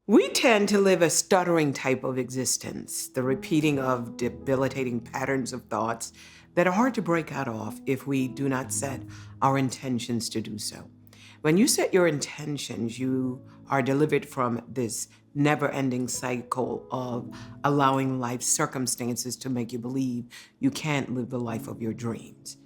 We tend to live a stuttering type of existence, the repeating of debilitating patterns of thoughts that are hard to break out of if we do not set our intentions to do so. When you set your intentions, you are delivered from this never ending cycle of allowing life circumstances to make you believe you can't live the life of your dreams.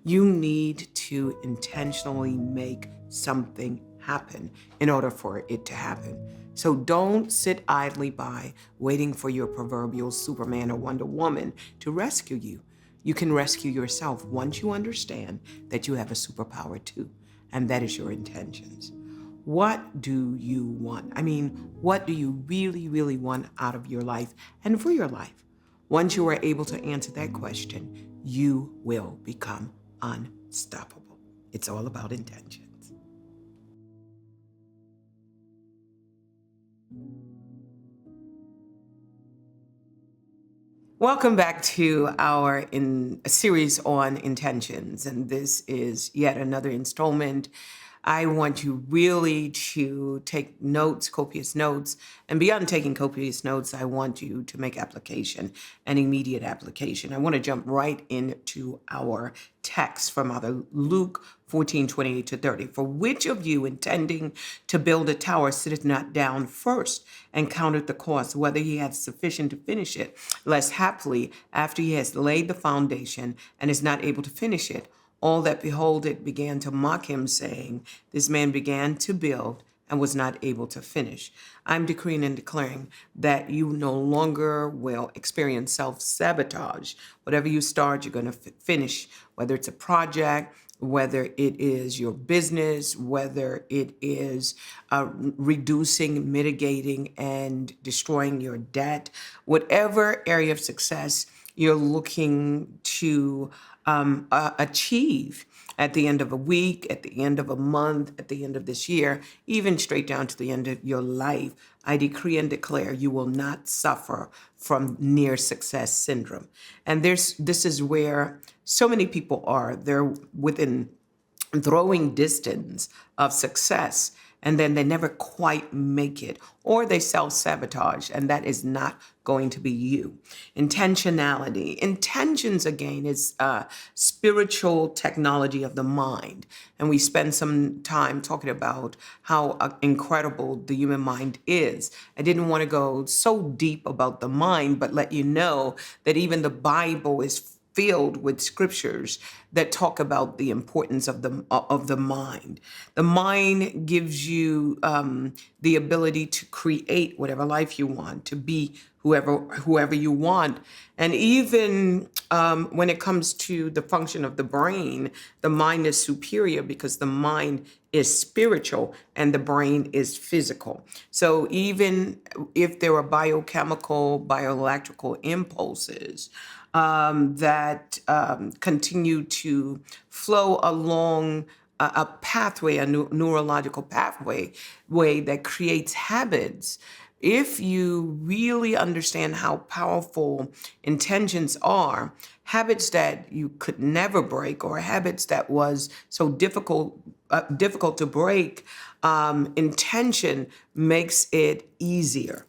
You need to intentionally make something happen in order for it to happen. So don't sit idly by waiting for your proverbial Superman or Wonder Woman to rescue you. You can rescue yourself once you understand that you have a superpower too, and that is your intentions. What do you want? I mean, what do you really, really want out of your life and for your life? Once you are able to answer that question, you will become unstoppable. It's all about intentions. Welcome back to our in a series on intentions, and this is yet another installment. I want you really to take notes, copious notes, and beyond taking copious notes, I want you to make application, an immediate application. I want to jump right into our text from either Luke 14:28 to 30. For which of you intending to build a tower sitteth not down first and counteth the cost, whether he hath sufficient to finish it, lest haply after he has laid the foundation and is not able to finish it, all that behold it began to mock him, saying, this man began to build and was not able to finish. I'm decreeing and declaring that you no longer will experience self-sabotage. Whatever you start, you're going to finish, whether it's a project, whether it is your business, whether it is reducing, mitigating, and destroying your debt, whatever area of success you're looking to achieve at the end of a week, at the end of a month, at the end of this year, even straight down to the end of your life, I decree and declare you will not suffer from near success syndrome. And this is where so many people are. They're within throwing distance of success, and then they never quite make it, or they self-sabotage, and that is not going to be you. Intentionality. Intentions, again, is spiritual technology of the mind. And we spend some time talking about how incredible the human mind is. I didn't want to go so deep about the mind, but let you know that even the Bible is filled with scriptures that talk about the importance of the mind. The mind gives you the ability to create whatever life you want, to be whoever you want, and even when it comes to the function of the brain, the mind is superior because the mind is spiritual and the brain is physical. So even if there are biochemical, bioelectrical impulses that continue to flow along a pathway, a neurological pathway way that creates habits. If you really understand how powerful intentions are, habits that you could never break or habits that was so difficult to break, intention makes it easier.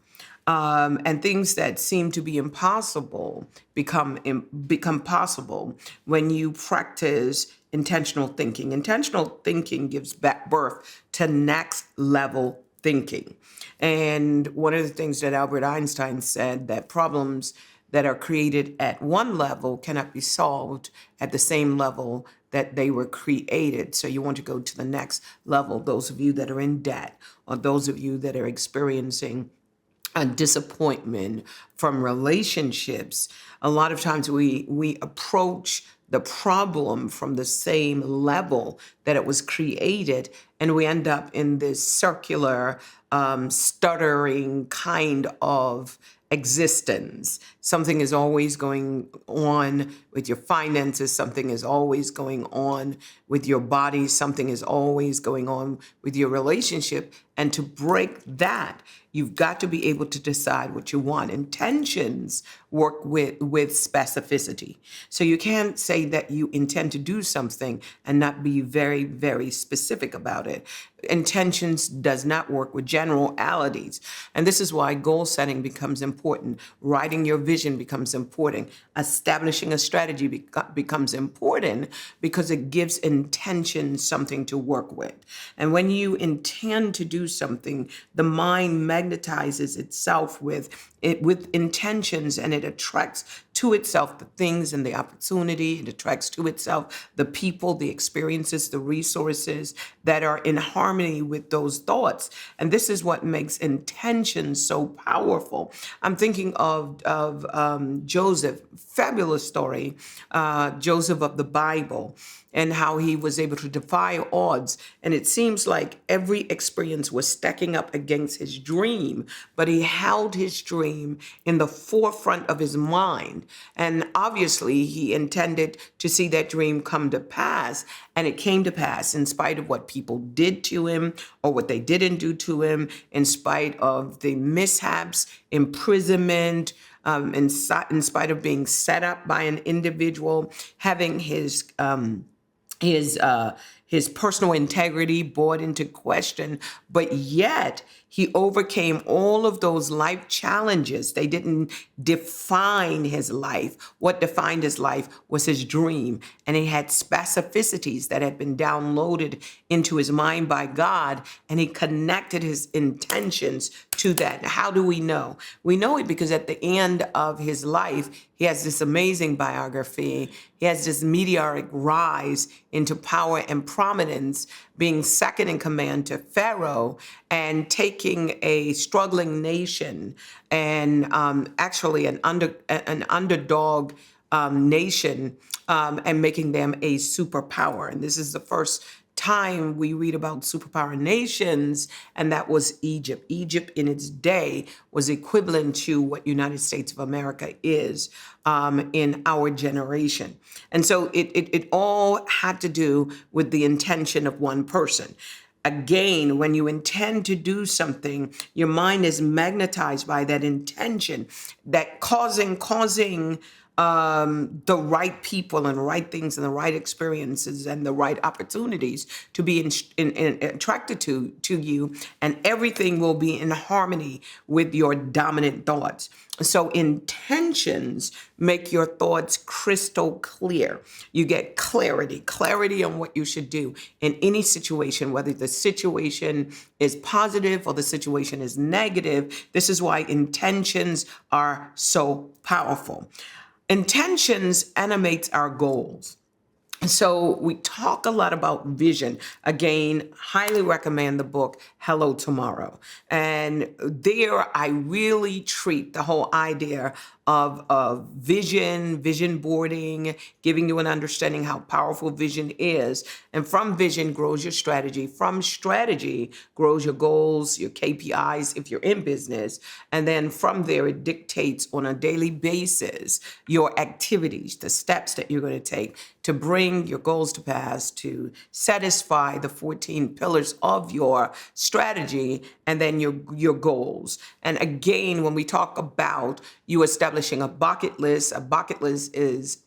And things that seem to be impossible become possible when you practice intentional thinking. Intentional thinking gives back birth to next level thinking. And one of the things that Albert Einstein said, that problems that are created at one level cannot be solved at the same level that they were created. So you want to go to the next level. Those of you that are in debt, or those of you that are experiencing a disappointment from relationships, a lot of times we approach the problem from the same level that it was created, and we end up in this circular, stuttering kind of existence. Something is always going on with your finances. Something is always going on with your body. Something is always going on with your relationship. And to break that You've got to be able to decide what you want. Intentions work with specificity. So you can't say that you intend to do something and not be very, very specific about it. Intentions does not work with generalities. And this is why goal setting becomes important. Writing your vision becomes important. Establishing a strategy becomes important because it gives intention something to work with. And when you intend to do something, the mind magnetizes itself with intentions, and it attracts to itself the things and the opportunity. It attracts to itself the people, the experiences, the resources that are in harmony with those thoughts. And this is what makes intention so powerful. I'm thinking of Joseph, fabulous story, Joseph of the Bible, and how he was able to defy odds. And it seems like every experience was stacking up against his dream, but he held his dream in the forefront of his mind. And obviously, he intended to see that dream come to pass. And it came to pass in spite of what people did to him or what they didn't do to him, in spite of the mishaps, imprisonment, in spite of being set up by an individual, having his his personal integrity brought into question, but yet he overcame all of those life challenges. They didn't define his life. What defined his life was his dream, and he had specificities that had been downloaded into his mind by God, and he connected his intentions to that. How do we know? We know it because at the end of his life, he has this amazing biography. He has this meteoric rise into power and prominence, being second in command to Pharaoh and taking a struggling nation and actually an underdog nation, and making them a superpower. And this is the first time we read about superpower nations, and that was Egypt. Egypt in its day was equivalent to what United States of America is in our generation. And so it all had to do with the intention of one person. Again, when you intend to do something, your mind is magnetized by that intention, that causing the right people and right things and the right experiences and the right opportunities to be attracted to you, and everything will be in harmony with your dominant thoughts. So intentions make your thoughts crystal clear. You get clarity on what you should do in any situation, whether the situation is positive or the situation is negative. This is why intentions are so powerful. Intentions animates our goals. So we talk a lot about vision. Again, highly recommend the book, Hello Tomorrow. And there I really treat the whole idea of vision boarding, giving you an understanding how powerful vision is. And from vision grows your strategy. From strategy grows your goals, your KPIs if you're in business. And then from there, it dictates on a daily basis your activities, the steps that you're going to take to bring your goals to pass, to satisfy the 14 pillars of your strategy, and then your goals. And again, when we talk about you establishing a bucket list is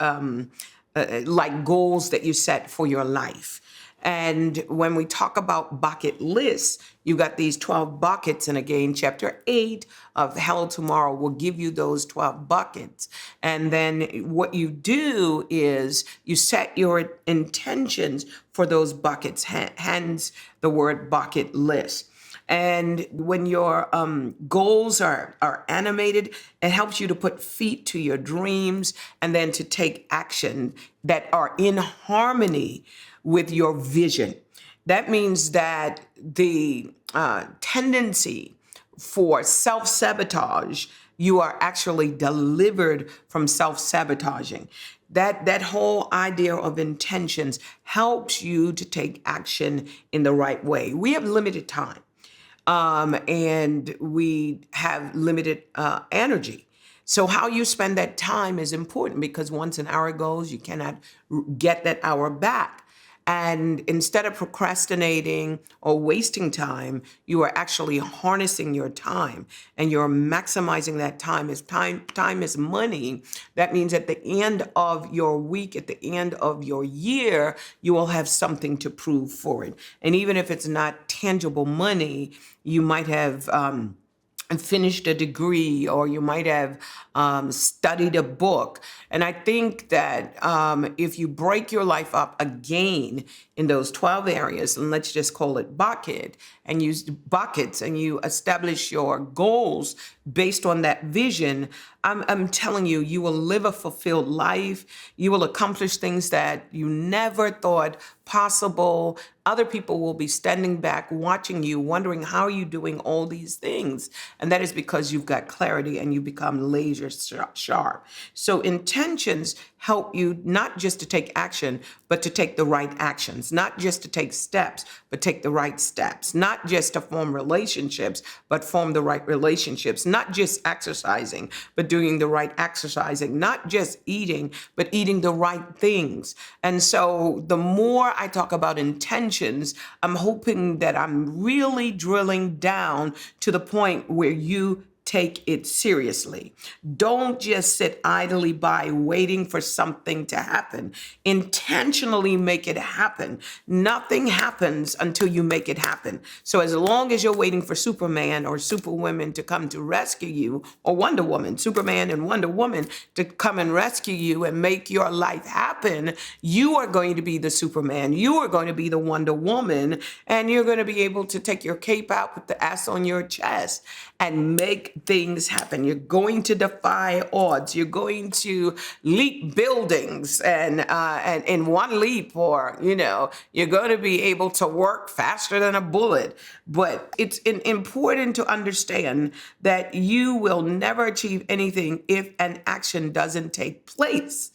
like goals that you set for your life. And when we talk about bucket lists, you got these 12 buckets. And again, chapter 8 of Hello Tomorrow will give you those 12 buckets. And then what you do is you set your intentions for those buckets, hence the word bucket list. And when your goals are animated, it helps you to put feet to your dreams and then to take action that are in harmony with your vision. That means that the tendency for self-sabotage, you are actually delivered from self-sabotaging. That whole idea of intentions helps you to take action in the right way. We have limited time. And we have limited energy. So how you spend that time is important, because once an hour goes, you cannot get that hour back. And instead of procrastinating or wasting time, you are actually harnessing your time and you're maximizing that time. As time is money, that means at the end of your week, at the end of your year, you will have something to prove for it. And even if it's not tangible money, you might have finished a degree, or you might have studied a book. And I think that if you break your life up again in those 12 areas, and let's just call it and use buckets, and you establish your goals based on that vision, I'm telling you, you will live a fulfilled life. You will accomplish things that you never thought possible. Other people will be standing back watching you, wondering how are you doing all these things? And that is because you've got clarity and you become laser sharp. So intentions help you not just to take action, but to take the right actions, not just to take steps, but take the right steps, not just to form relationships, but form the right relationships, not just exercising, but doing the right exercising, not just eating, but eating the right things. And so the more I talk about intentions, I'm hoping that I'm really drilling down to the point where you take it seriously. Don't just sit idly by waiting for something to happen. Intentionally make it happen. Nothing happens until you make it happen. So as long as you're waiting for Superman or Superwoman to come to rescue you, or Wonder Woman, Superman and Wonder Woman to come and rescue you and make your life happen, you are going to be the Superman. You are going to be the Wonder Woman, and you're going to be able to take your cape out, put the ass on your chest, and make things happen. You're going to defy odds. You're going to leap buildings and in one leap, or you're going to be able to work faster than a bullet. But it's important to understand that you will never achieve anything if an action doesn't take place.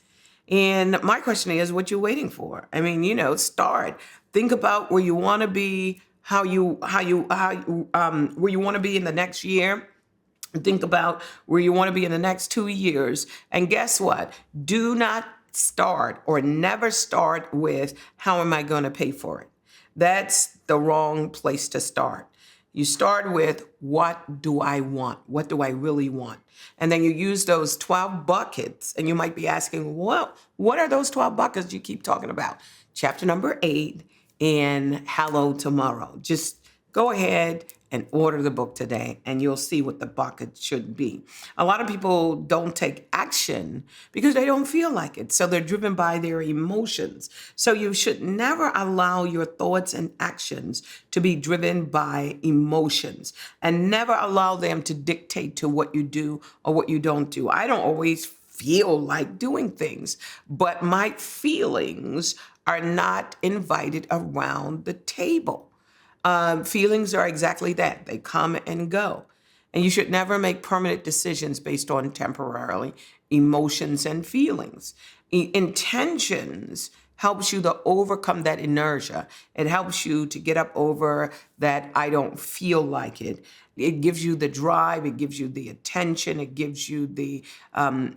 And my question is, what you waiting for? I mean, start. Think about where you want to be, where you want to be in the next year. Think about where you want to be in the next 2 years. And guess what? Do not start, or never start with, how am I going to pay for it? That's the wrong place to start. You start with, what do I want? What do I really want? And then you use those 12 buckets, and you might be asking, well, what are those 12 buckets you keep talking about? Chapter number 8 in Hello Tomorrow. Just go ahead and order the book today, and you'll see what the bucket should be. A lot of people don't take action because they don't feel like it. So they're driven by their emotions. So you should never allow your thoughts and actions to be driven by emotions, and never allow them to dictate to what you do or what you don't do. I don't always feel like doing things, but my feelings are not invited around the table. Feelings are exactly that. They come and go. And you should never make permanent decisions based on temporarily emotions and feelings. Intentions helps you to overcome that inertia. It helps you to get up over that I don't feel like it. It gives you the drive, it gives you the attention, it gives you the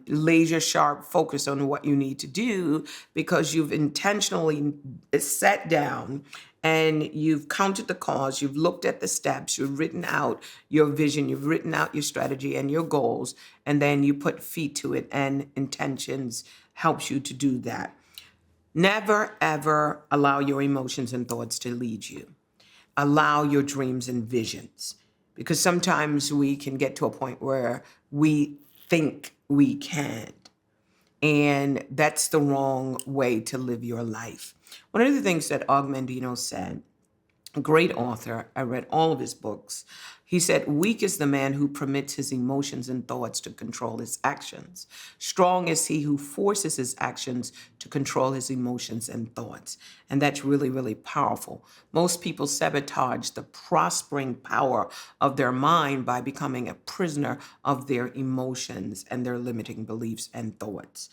laser sharp focus on what you need to do, because you've intentionally sat down and you've counted the costs, you've looked at the steps, you've written out your vision, you've written out your strategy and your goals, and then you put feet to it, and intentions helps you to do that. Never, ever allow your emotions and thoughts to lead you. Allow your dreams and visions, because sometimes we can get to a point where we think we can't. And that's the wrong way to live your life. One of the things that Og Mandino said, a great author, I read all of his books. He said, weak is the man who permits his emotions and thoughts to control his actions. Strong is he who forces his actions to control his emotions and thoughts. And that's really, really powerful. Most people sabotage the prospering power of their mind by becoming a prisoner of their emotions and their limiting beliefs and thoughts.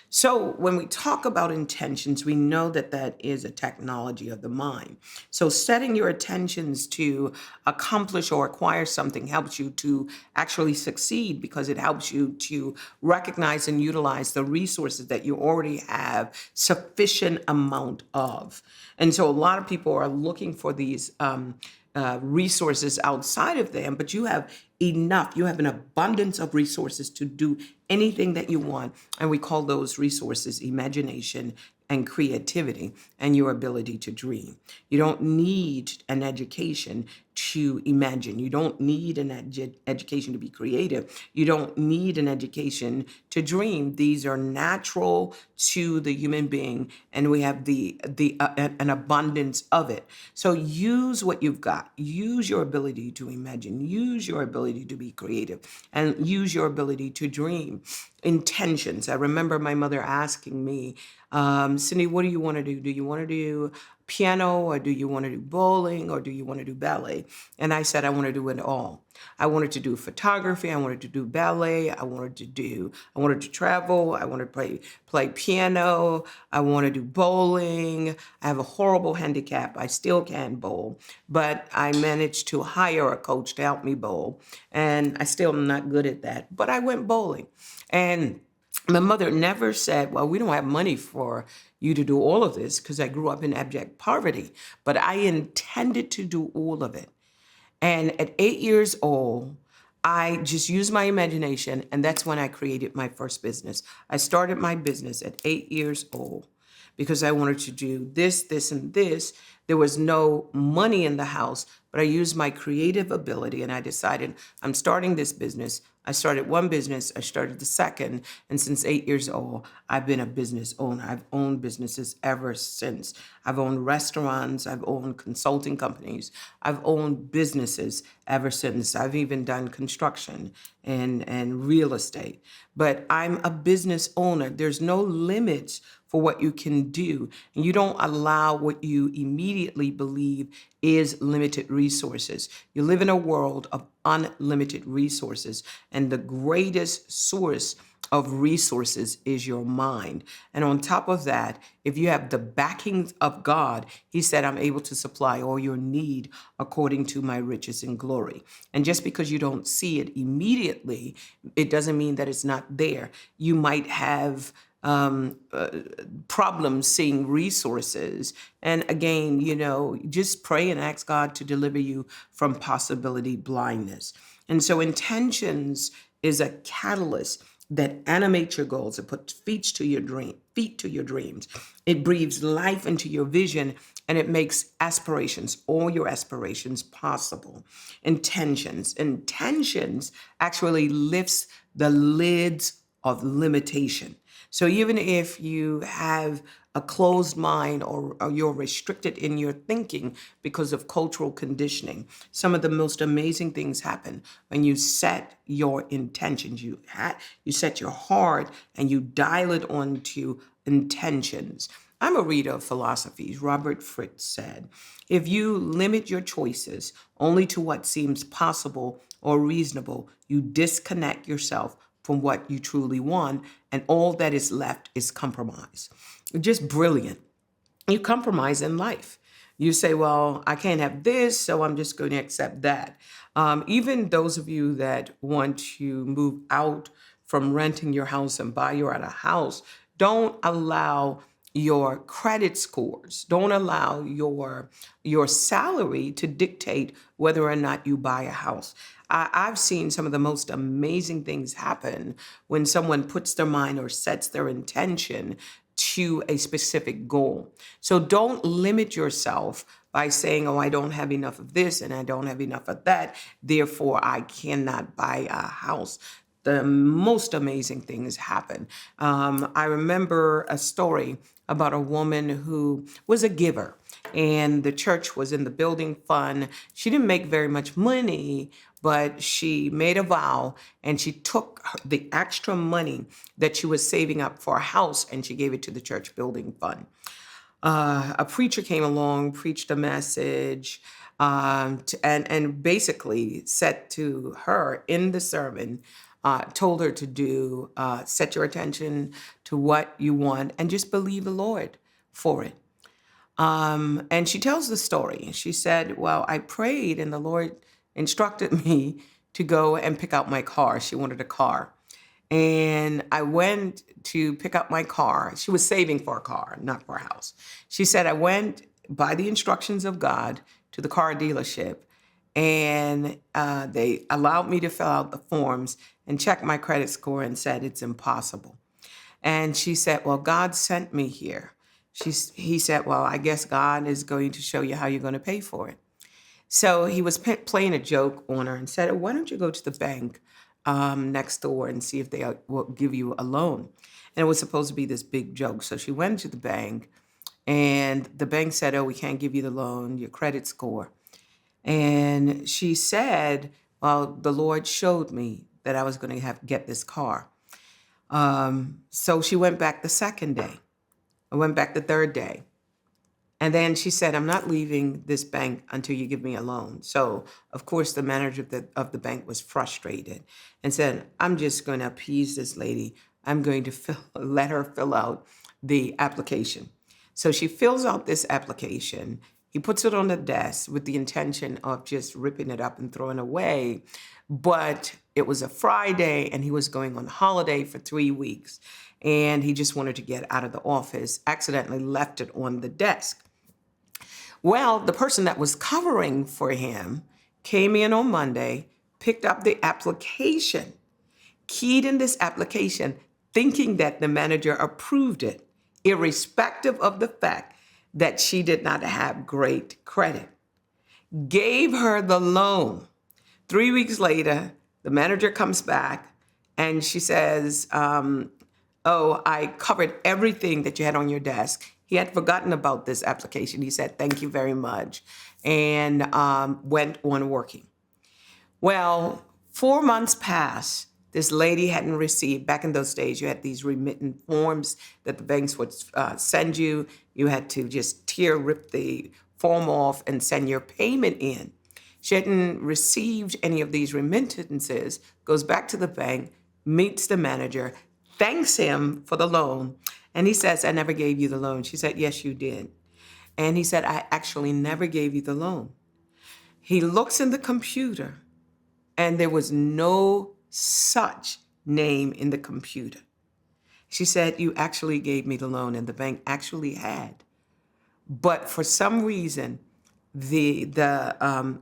So when we talk about intentions, we know that that is a technology of the mind. So setting your intentions to accomplish or acquire something helps you to actually succeed because it helps you to recognize and utilize the resources that you already have sufficient amount of. And so a lot of people are looking for these resources outside of them, but you have enough. You have an abundance of resources to do anything that you want. And we call those resources imagination and creativity and your ability to dream. You don't need an education to imagine. You don't need an education to be creative. You don't need an education to dream. These are natural to the human being, and we have an abundance of it. So use what you've got. Use your ability to imagine. Use your ability to be creative, and use your ability to dream. Intentions. I remember my mother asking me, Cindy, what do you want to do? Do you want to do piano, or do you want to do bowling, or do you want to do ballet? And I said, I want to do it all. I wanted to do photography. I wanted to do ballet. I wanted to travel. I wanted to play piano. I want to do bowling. I have a horrible handicap. I still can bowl, but I managed to hire a coach to help me bowl. And I still am not good at that, but I went bowling. And my mother never said, well, we don't have money for you to do all of this, because I grew up in abject poverty, but I intended to do all of it. And at 8 years old, I just used my imagination, and that's when I created my first business. I started my business at 8 years old because I wanted to do this, this, and this. There was no money in the house, but I used my creative ability, and I decided I'm starting this business. I started one business, I started the second, and since 8 years old, I've been a business owner. I've owned businesses ever since. I've owned restaurants, I've owned consulting companies, I've owned businesses ever since. I've even done construction and real estate. But I'm a business owner. There's no limits for what you can do. And you don't allow what you immediately believe is limited resources. You live in a world of unlimited resources, and the greatest source of resources is your mind. And on top of that, if you have the backings of God, he said, I'm able to supply all your need according to my riches and glory. And just because you don't see it immediately, it doesn't mean that it's not there. You might have problems seeing resources. And again, just pray and ask God to deliver you from possibility blindness. And so intentions is a catalyst that animates your goals. It puts feet to your dreams. It breathes life into your vision, and it makes all your aspirations possible. Intentions actually lifts the lids of limitation. So even if you have a closed mind, or you're restricted in your thinking because of cultural conditioning, some of the most amazing things happen when you set your intentions. You set your heart and you dial it onto intentions. I'm a reader of philosophies. Robert Fritz said, if you limit your choices only to what seems possible or reasonable, you disconnect yourself from what you truly want, and all that is left is compromise. Just brilliant. You compromise in life. You say, well, I can't have this, so I'm just going to accept that. Even those of you that want to move out from renting your house and buy your other house, don't allow your credit scores, don't allow your salary to dictate whether or not you buy a house. I've seen some of the most amazing things happen when someone puts their mind or sets their intention to a specific goal. So don't limit yourself by saying, oh, I don't have enough of this and I don't have enough of that, therefore I cannot buy a house. The most amazing things happen. I remember a story about a woman who was a giver, and the church was in the building fund. She didn't make very much money, but she made a vow, and she took the extra money that she was saving up for a house and she gave it to the church building fund. A preacher came along, preached a message, and basically said to her in the sermon, told her to do. Set your attention to what you want and just believe the Lord for it. And she tells the story. She said, well, I prayed and the Lord instructed me to go and pick out my car. She wanted a car. And I went to pick up my car. She was saving for a car, not for a house. She said, I went by the instructions of God to the car dealership, and they allowed me to fill out the forms and check my credit score and said it's impossible. And she said, well, God sent me here. He said, well, I guess God is going to show you how you're going to pay for it. So he was playing a joke on her and said, why don't you go to the bank next door and see if they will give you a loan? And it was supposed to be this big joke. So she went to the bank and the bank said, oh, we can't give you the loan, your credit score. And she said, well, the Lord showed me that I was going to get this car. So she went back the second day. I went back the third day. And then she said, I'm not leaving this bank until you give me a loan. So, of course, the manager of the bank was frustrated and said, I'm just going to appease this lady. I'm going to let her fill out the application. So she fills out this application. He puts it on the desk with the intention of just ripping it up and throwing it away. But it was a Friday and he was going on holiday for 3 weeks. And he just wanted to get out of the office, accidentally left it on the desk. Well, the person that was covering for him came in on Monday, picked up the application, keyed in this application, thinking that the manager approved it, irrespective of the fact that she did not have great credit. Gave her the loan. 3 weeks later, the manager comes back and she says, oh, I covered everything that you had on your desk. He had forgotten about this application. He said, thank you very much, and went on working. Well, 4 months passed. This lady hadn't received. Back in those days, you had these remittance forms that the banks would send you. You had to just rip the form off and send your payment in. She hadn't received any of these remittances, goes back to the bank, meets the manager, thanks him for the loan. And he says, I never gave you the loan. She said, yes, you did. And he said, I actually never gave you the loan. He looks in the computer and there was no such name in the computer. She said, you actually gave me the loan, and the bank actually had. But for some reason, the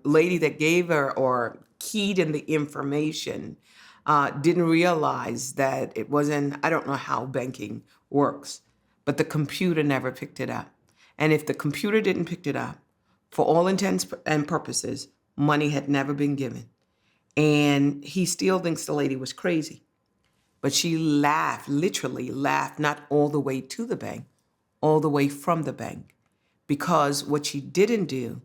lady that gave her or keyed in the information didn't realize that it wasn't, I don't know how banking works, but the computer never picked it up. And if the computer didn't pick it up, for all intents and purposes, money had never been given. And he still thinks the lady was crazy. But she laughed, literally laughed, not all the way to the bank, all the way from the bank. Because what she didn't do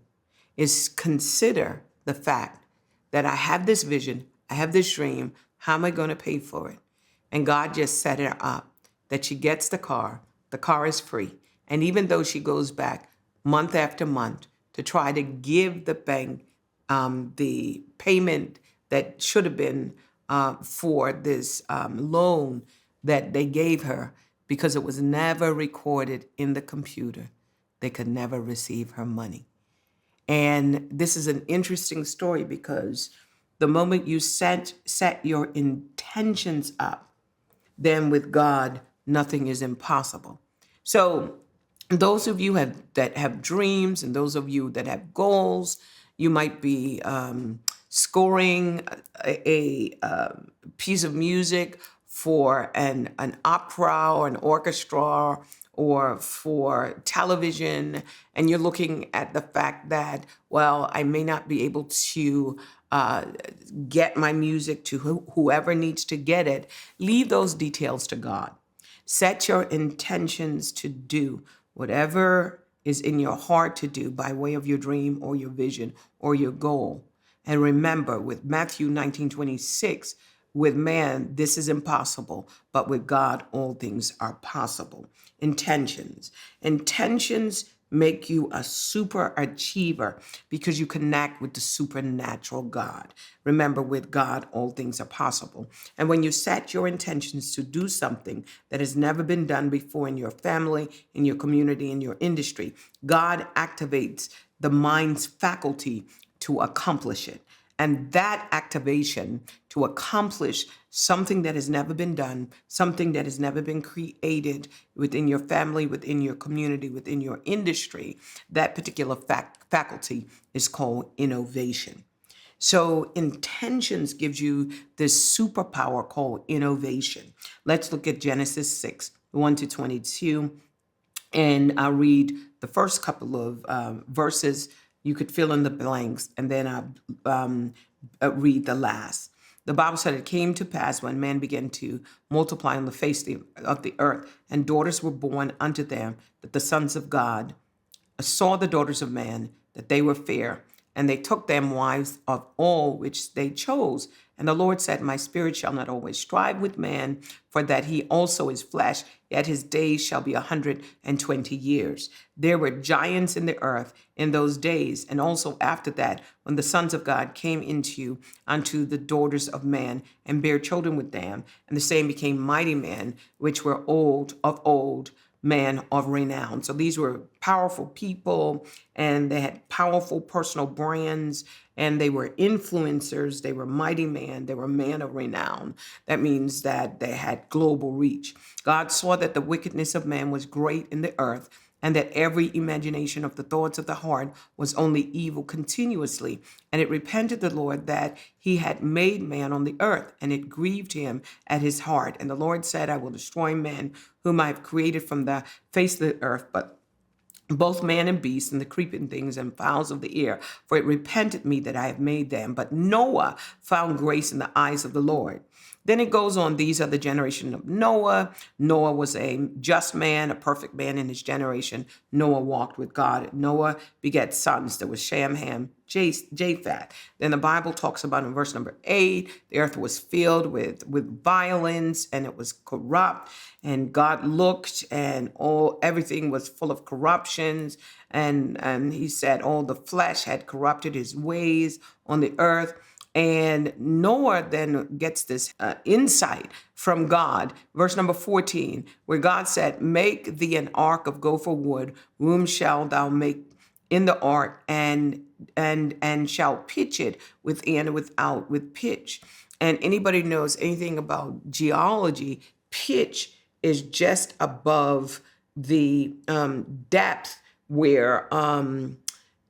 is consider the fact that I have this vision, I have this dream, how am I going to pay for it? And God just set her up that she gets the car is free. And even though she goes back month after month to try to give the bank the payment that should have been for this loan that they gave her, because it was never recorded in the computer, they could never receive her money. And this is an interesting story because the moment you set your intentions up, then with God, nothing is impossible. So those of you that have dreams and those of you that have goals, you might be scoring a piece of music for an opera or an orchestra or for television, and you're looking at the fact that, well, I may not be able to get my music to whoever needs to get it. Leave those details to God. Set your intentions to do whatever is in your heart to do by way of your dream or your vision or your goal. And remember, with Matthew 19:26, with man, this is impossible, but with God, all things are possible. Intentions. Intentions make you a super achiever because you connect with the supernatural God. Remember, with God, all things are possible. And when you set your intentions to do something that has never been done before in your family, in your community, in your industry, God activates the mind's faculty to accomplish it. And that activation to accomplish something that has never been done, something that has never been created within your family, within your community, within your industry, that particular faculty is called innovation. So intentions gives you this superpower called innovation. Let's look at Genesis 6, 1 to 22. And I'll read the first couple of verses. You could fill in the blanks, and then read the last. The Bible said it came to pass when man began to multiply on the face of the earth, and daughters were born unto them, that the sons of God saw the daughters of man, that they were fair, and they took them wives of all which they chose. And the Lord said, my spirit shall not always strive with man, for that he also is flesh, yet his days shall be 120 years. There were giants in the earth in those days, and also after that, when the sons of God came unto the daughters of man, and bare children with them, and the same became mighty men, which were old, man of renown. So these were powerful people, and they had powerful personal brands, and they were influencers. They were mighty men. They were men of renown. That means that they had global reach. God saw that the wickedness of man was great in the earth, and that every imagination of the thoughts of the heart was only evil continuously. And it repented the Lord that he had made man on the earth, and it grieved him at his heart. And the Lord said, I will destroy men whom I have created from the face of the earth, but both man and beast and the creeping things and fowls of the air, for it repented me that I have made them. But Noah found grace in the eyes of the Lord. Then it goes on, these are the generation of Noah. Noah was a just man, a perfect man in his generation. Noah walked with God. Noah begat sons. There was Shem, Ham, Japheth. Then the Bible talks about in verse number 8, the earth was filled with violence, and it was corrupt. And God looked, and everything was full of corruptions. And he said all the flesh had corrupted his ways on the earth. And Noah then gets this insight from God, verse number 14, where God said, make thee an ark of gopher wood, whom shalt thou make in the ark, and shall pitch it within and without with pitch. And anybody knows anything about geology, pitch is just above the depth where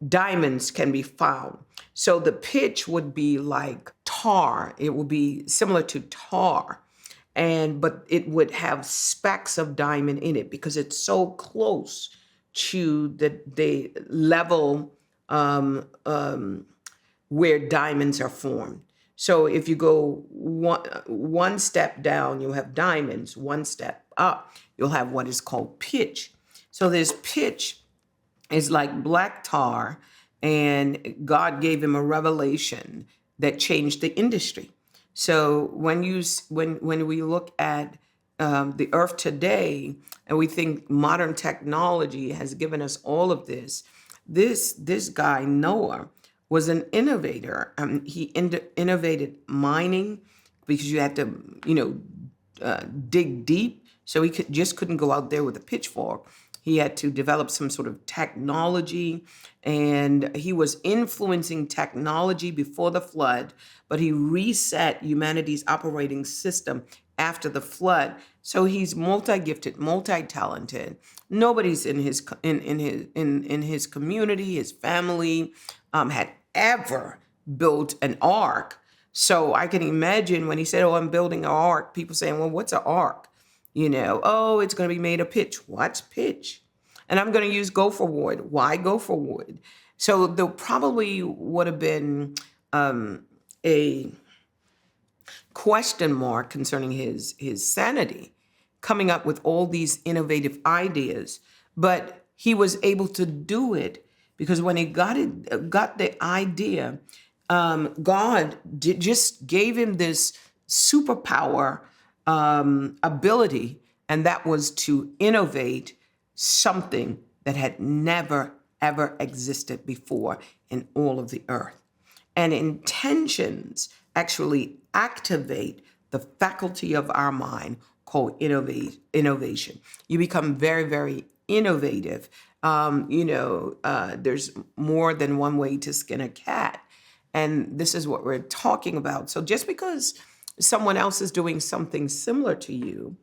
diamonds can be found. So the pitch would be like tar. It would be similar to tar, but it would have specks of diamond in it because it's so close to the level where diamonds are formed. So if you go one step down, you'll have diamonds. One step up, you'll have what is called pitch. So this pitch is like black tar, and God gave him a revelation that changed the industry. So when we look at the earth today, and we think modern technology has given us all of this, this guy Noah was an innovator. He innovated mining because you had to dig deep. So he couldn't go out there with a pitchfork. He had to develop some sort of technology, and he was influencing technology before the flood, but he reset humanity's operating system after the flood. So he's multi-gifted, multi-talented. Nobody's in his community, his family, had ever built an ark. So I can imagine when he said, "Oh, I'm building an ark," people saying, "Well, what's an ark?" Oh, it's going to be made of pitch. What's pitch? And I'm going to use gopher wood. Why gopher wood? So there probably would have been a question mark concerning his sanity, coming up with all these innovative ideas. But he was able to do it because when he got the idea, God just gave him this superpower ability, and that was to innovate something that had never, ever existed before in all of the earth. And intentions actually activate the faculty of our mind called innovation. You become very, very innovative. There's more than one way to skin a cat. And this is what we're talking about. So just because someone else is doing something similar to you,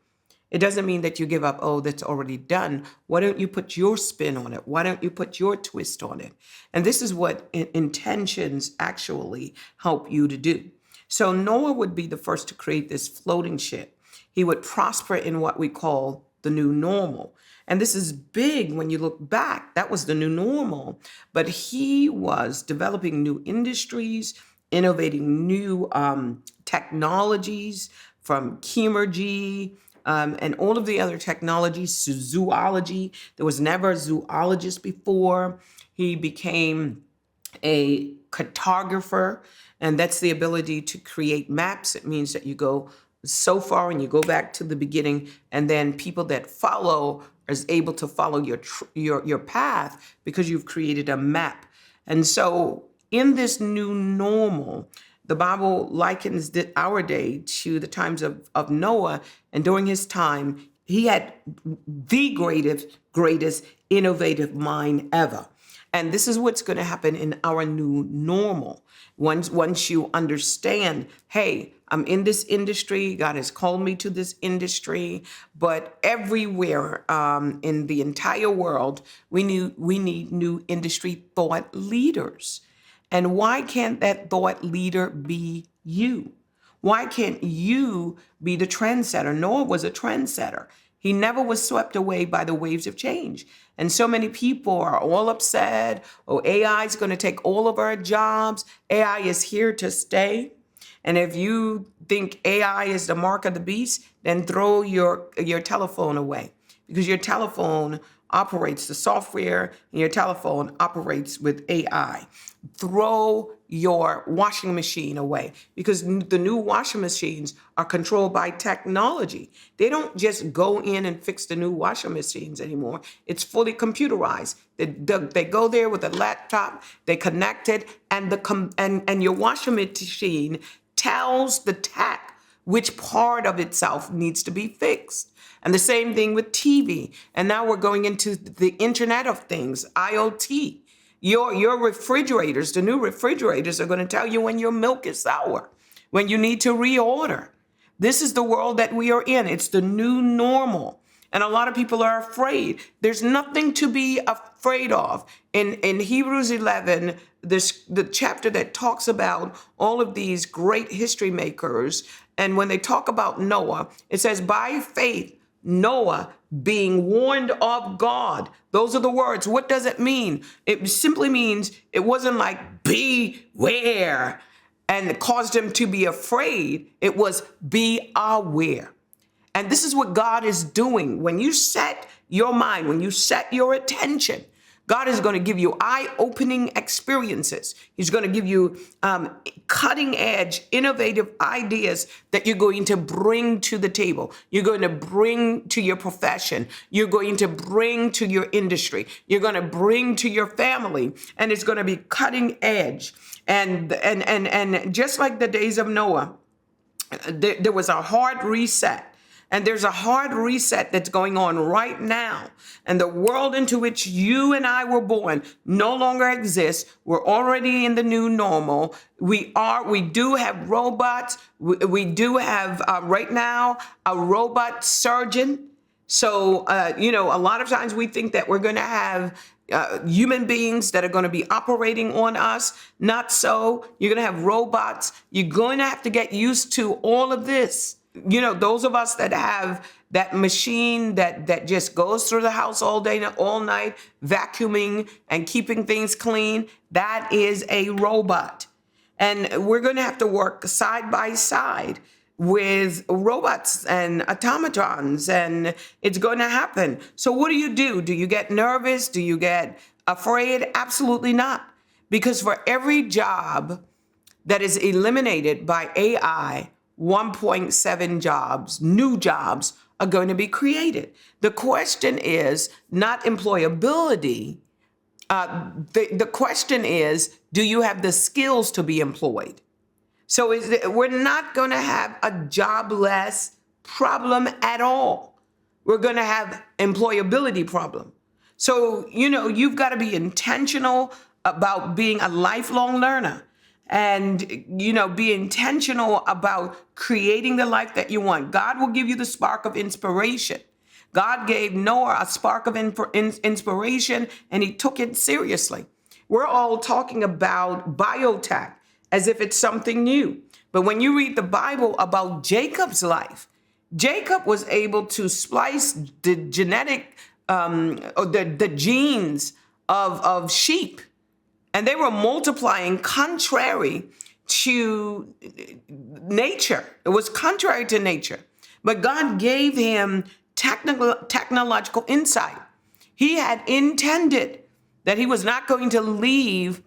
it doesn't mean that you give up, oh, that's already done. Why don't you put your spin on it? Why don't you put your twist on it? And this is what intentions actually help you to do. So Noah would be the first to create this floating ship. He would prosper in what we call the new normal. And this is big when you look back. That was the new normal. But he was developing new industries, innovating new technologies from chemergy, and all of the other technologies, zoology. There was never a zoologist before. He became a cartographer, and that's the ability to create maps. It means that you go so far and you go back to the beginning, and then people that follow is able to follow your path because you've created a map. And so in this new normal, the Bible likens our day to the times of Noah, and during his time, he had the greatest innovative mind ever. And this is what's going to happen in our new normal. Once you understand, hey, I'm in this industry, God has called me to this industry, but everywhere in the entire world, we need new industry thought leaders. And why can't that thought leader be you? Why can't you be the trendsetter? Noah was a trendsetter. He never was swept away by the waves of change. And so many people are all upset. Oh, AI is going to take all of our jobs. AI is here to stay. And if you think AI is the mark of the beast, then throw your telephone away, because your telephone operates, the software in your telephone operates with AI. Throw your washing machine away, because the new washing machines are controlled by technology. They don't just go in and fix the new washing machines anymore. It's fully computerized. They go there with a laptop, they connect it, and your washing machine tells the tech which part of itself needs to be fixed. And the same thing with TV. And now we're going into the Internet of Things, IoT. Your refrigerators, the new refrigerators, are going to tell you when your milk is sour, when you need to reorder. This is the world that we are in. It's the new normal. And a lot of people are afraid. There's nothing to be afraid of. In Hebrews 11, the chapter that talks about all of these great history makers, and when they talk about Noah, it says, by faith, Noah, being warned of God. Those are the words. What does it mean? It simply means it wasn't like beware and it caused him to be afraid. It was be aware. And this is what God is doing. When you set your mind, when you set your attention, God is going to give you eye-opening experiences. He's going to give you cutting-edge, innovative ideas that you're going to bring to the table. You're going to bring to your profession. You're going to bring to your industry. You're going to bring to your family. And it's going to be cutting edge. And just like the days of Noah, there was a hard reset. And there's a hard reset that's going on right now. And the world into which you and I were born no longer exists. We're already in the new normal. We do have robots. We do have right now a robot surgeon. So, a lot of times we think that we're going to have human beings that are going to be operating on us. Not so. You're going to have robots. You're going to have to get used to all of this. Those of us that have that machine that just goes through the house all day, all night, vacuuming and keeping things clean, that is a robot. And we're going to have to work side by side with robots and automatons, and it's going to happen. So what do? Do you get nervous? Do you get afraid? Absolutely not. Because for every job that is eliminated by AI, 1.7 new jobs are going to be created. The question is not employability. The question is, do you have the skills to be employed? So we're not going to have a jobless problem at all. We're going to have employability problem. So, you've got to be intentional about being a lifelong learner and, be intentional about creating the life that you want. God will give you the spark of inspiration. God gave Noah a spark of inspiration, and he took it seriously. We're all talking about biotech as if it's something new. But when you read the Bible about Jacob's life, Jacob was able to splice the genetic or the genes of sheep, and they were multiplying contrary to nature. It was contrary to nature. But God gave him technological insight. He had intended that he was not going to leave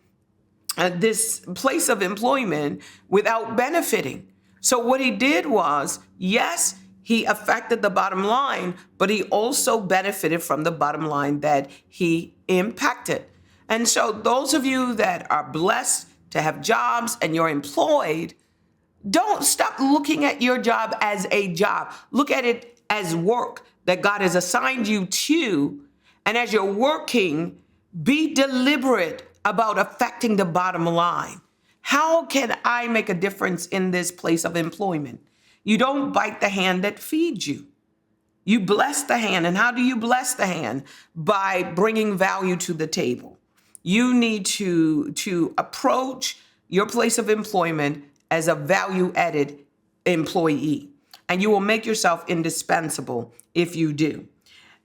this place of employment without benefiting. So what he did was, yes, he affected the bottom line, but he also benefited from the bottom line that he impacted. And so those of you that are blessed to have jobs and you're employed, don't stop looking at your job as a job. Look at it as work that God has assigned you to. And as you're working, be deliberate about affecting the bottom line. How can I make a difference in this place of employment? You don't bite the hand that feeds you. You bless the hand. And how do you bless the hand? By bringing value to the table. You need to approach your place of employment as a value-added employee, and you will make yourself indispensable if you do.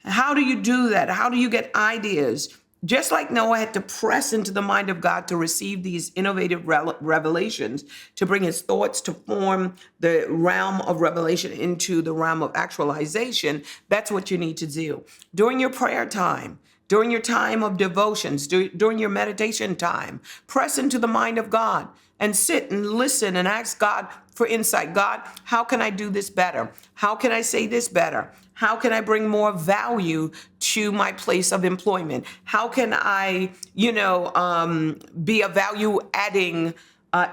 How do you do that? How do you get ideas? Just like Noah had to press into the mind of God to receive these innovative revelations, to bring his thoughts to form the realm of revelation into the realm of actualization, that's what you need to do. During your prayer time, during your time of devotions, during your meditation time, press into the mind of God and sit and listen and ask God for insight. God, how can I do this better? How can I say this better? How can I bring more value to my place of employment? How can I, be a value adding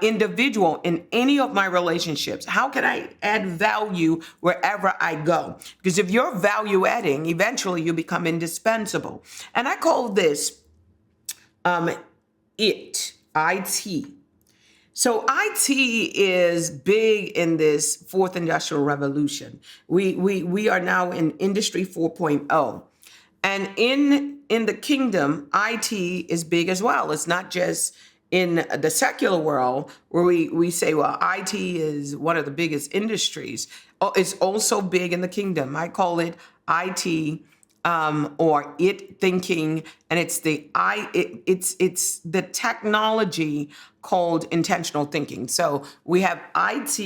individual in any of my relationships? How can I add value wherever I go? Because if you're value adding, eventually you become indispensable. And I call this IT. So IT is big in this fourth industrial revolution. We are now in Industry 4.0. And in the kingdom, IT is big as well. It's not just in the secular world where we say, well, IT is one of the biggest industries. It's also big in the kingdom. I call it IT or it thinking, and it's the technology called intentional thinking. So we have IT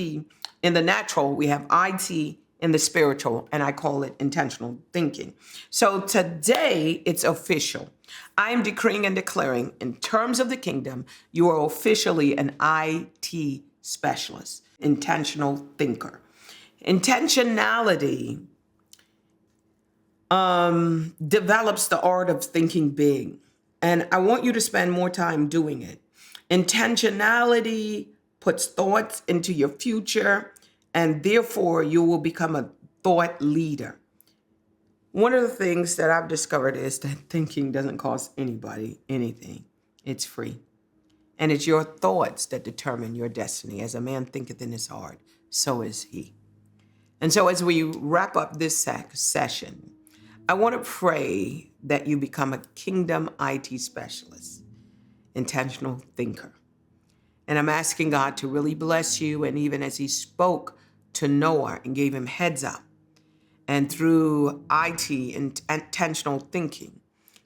in the natural, we have IT in the spiritual, and I call it intentional thinking. So today it's official. I am decreeing and declaring, in terms of the kingdom, you are officially an IT specialist, intentional thinker. Intentionality develops the art of thinking big. And I want you to spend more time doing it. Intentionality puts thoughts into your future, and therefore you will become a thought leader. One of the things that I've discovered is that thinking doesn't cost anybody anything. It's free. And it's your thoughts that determine your destiny. As a man thinketh in his heart, so is he. And so as we wrap up this session, I want to pray that you become a kingdom IT specialist, intentional thinker. And I'm asking God to really bless you. And even as he spoke to Noah and gave him heads up, and through IT and intentional thinking,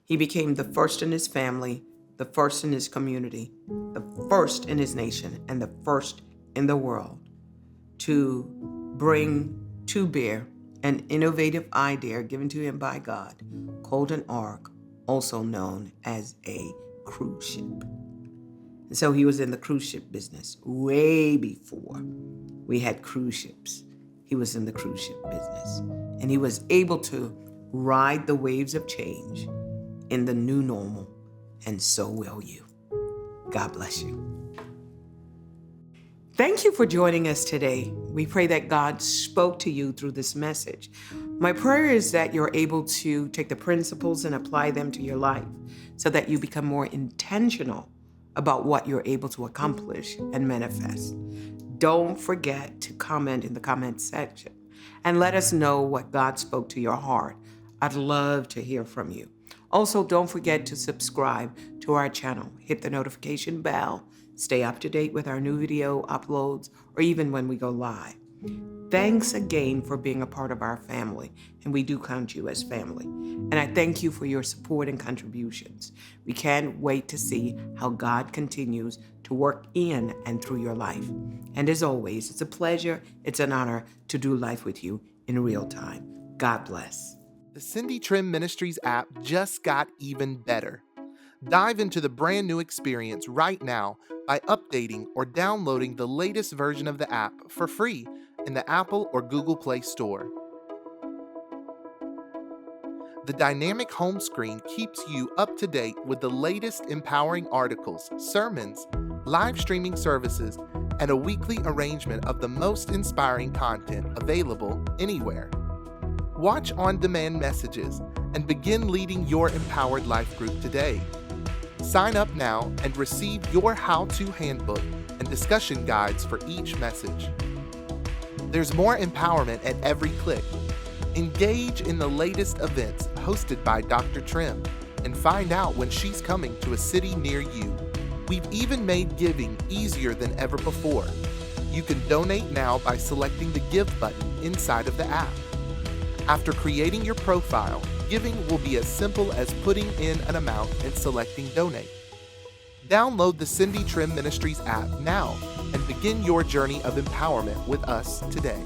he became the first in his family, the first in his community, the first in his nation, and the first in the world to bring to bear an innovative idea given to him by God called an ark, also known as a cruise ship. And so he was in the cruise ship business way before we had cruise ships. he was in the cruise ship business. And he was able to ride the waves of change in the new normal, and so will you. God bless you. Thank you for joining us today. We pray that God spoke to you through this message. My prayer is that you're able to take the principles and apply them to your life so that you become more intentional about what you're able to accomplish and manifest. Don't forget to comment in the comment section and let us know what God spoke to your heart. I'd love to hear from you. Also, don't forget to subscribe to our channel. Hit the notification bell. Stay up to date with our new video uploads or even when we go live. Thanks again for being a part of our family, and we do count you as family. And I thank you for your support and contributions. We can't wait to see how God continues to work in and through your life. And as always, it's a pleasure, it's an honor to do life with you in real time. God bless. The Cindy Trimm Ministries app just got even better. Dive into the brand new experience right now by updating or downloading the latest version of the app for free in the Apple or Google Play Store. The dynamic home screen keeps you up to date with the latest empowering articles, sermons, live streaming services, and a weekly arrangement of the most inspiring content available anywhere. Watch on-demand messages and begin leading your empowered life group today. Sign up now and receive your how-to handbook and discussion guides for each message. There's more empowerment at every click. Engage in the latest events hosted by Dr. Trimm and find out when she's coming to a city near you. We've even made giving easier than ever before. You can donate now by selecting the Give button inside of the app. After creating your profile, giving will be as simple as putting in an amount and selecting Donate. Download the Cindy Trimm Ministries app now and begin your journey of empowerment with us today.